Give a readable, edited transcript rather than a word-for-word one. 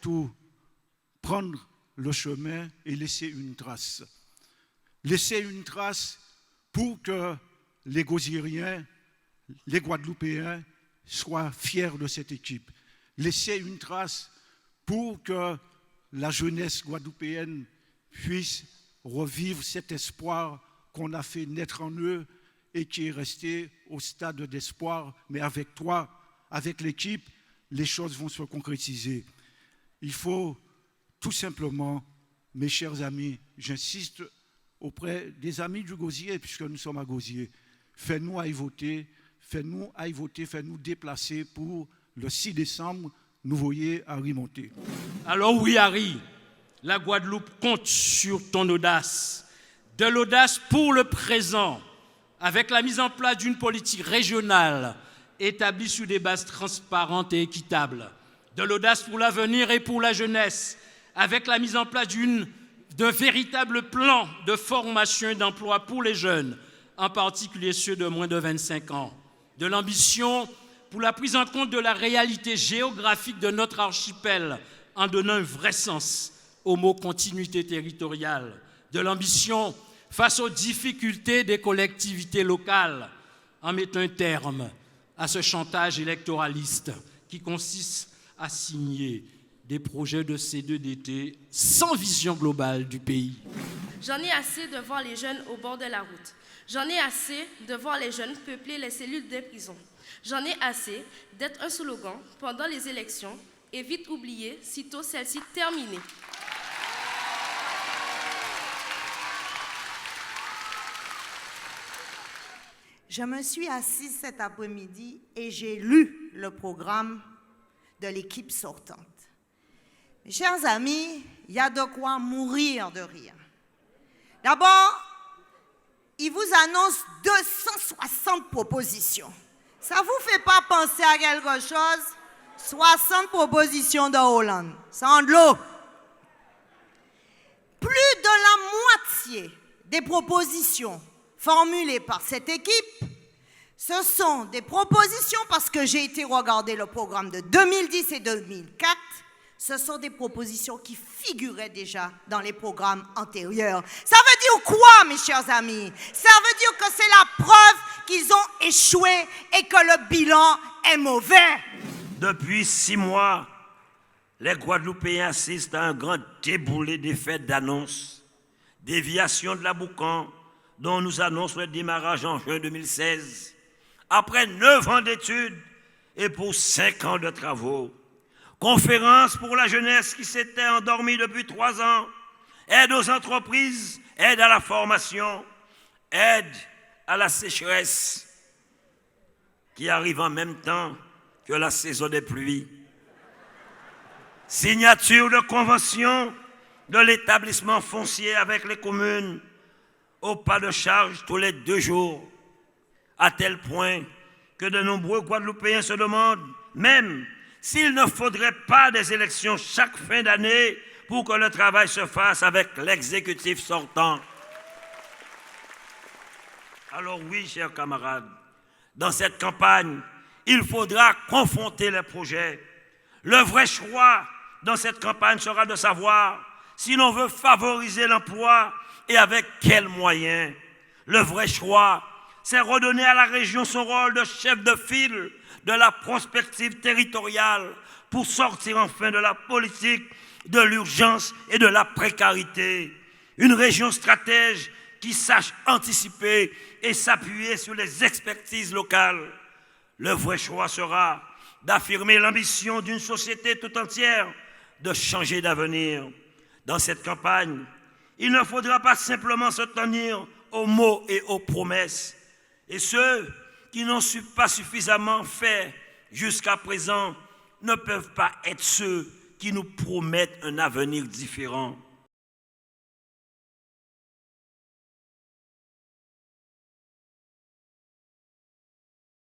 surtout prendre le chemin et laisser une trace. Laisser une trace pour que les Gauziériens, les Guadeloupéens soient fiers de cette équipe. Laisser une trace pour que la jeunesse guadeloupéenne puisse revivre cet espoir qu'on a fait naître en eux et qui est resté au stade d'espoir. Mais avec toi, avec l'équipe, les choses vont se concrétiser. Il faut tout simplement, mes chers amis, j'insiste auprès des amis du Gosier, puisque nous sommes à Gosier, faites-nous aller voter, faites-nous déplacer pour le 6 décembre, nous voyez Harry monter. Alors oui, Harry, la Guadeloupe compte sur ton audace. De l'audace pour le présent, avec la mise en place d'une politique régionale établie sur des bases transparentes et équitables. De l'audace pour l'avenir et pour la jeunesse, avec la mise en place d'un véritable plan de formation et d'emploi pour les jeunes, en particulier ceux de moins de 25 ans. De l'ambition pour la prise en compte de la réalité géographique de notre archipel, en donnant un vrai sens au mot continuité territoriale. De l'ambition face aux difficultés des collectivités locales, en mettant un terme à ce chantage électoraliste qui consiste à signer des projets de C2DT sans vision globale du pays. J'en ai assez de voir les jeunes au bord de la route. J'en ai assez de voir les jeunes peupler les cellules des prisons. J'en ai assez d'être un slogan pendant les élections et vite oublié sitôt celle-ci terminée. Je me suis assise cet après-midi et j'ai lu le programme de l'équipe sortante. Mes chers amis, il y a de quoi mourir de rire. D'abord, il vous annonce 260 propositions. Ça ne vous fait pas penser à quelque chose? 60 propositions de Hollande, sans de l'eau. Plus de la moitié des propositions formulées par cette équipe, ce sont des propositions, parce que j'ai été regarder le programme de 2010 et 2004, ce sont des propositions qui figuraient déjà dans les programmes antérieurs. Ça veut dire quoi, mes chers amis? Ça veut dire que c'est la preuve qu'ils ont échoué et que le bilan est mauvais. Depuis 6 mois, les Guadeloupéens assistent à un grand déboulé d'effets d'annonces, déviation de la Boucan, dont nous annonce le démarrage en juin 2016, après 9 ans d'études et pour 5 ans de travaux. Conférence pour la jeunesse qui s'était endormie depuis 3 ans, aide aux entreprises, aide à la formation, aide à la sécheresse, qui arrive en même temps que la saison des pluies. Signature de convention de l'établissement foncier avec les communes, au pas de charge tous les 2 jours, à tel point que de nombreux Guadeloupéens se demandent même s'il ne faudrait pas des élections chaque fin d'année pour que le travail se fasse avec l'exécutif sortant. Alors oui, chers camarades, dans cette campagne, il faudra confronter les projets. Le vrai choix dans cette campagne sera de savoir si l'on veut favoriser l'emploi et avec quels moyens. Le vrai choix, c'est redonner à la région son rôle de chef de file de la prospective territoriale pour sortir enfin de la politique de l'urgence et de la précarité. Une région stratège qui sache anticiper et s'appuyer sur les expertises locales. Le vrai choix sera d'affirmer l'ambition d'une société tout entière, de changer d'avenir. Dans cette campagne, il ne faudra pas simplement se tenir aux mots et aux promesses. Et ceux qui n'ont pas suffisamment fait jusqu'à présent ne peuvent pas être ceux qui nous promettent un avenir différent.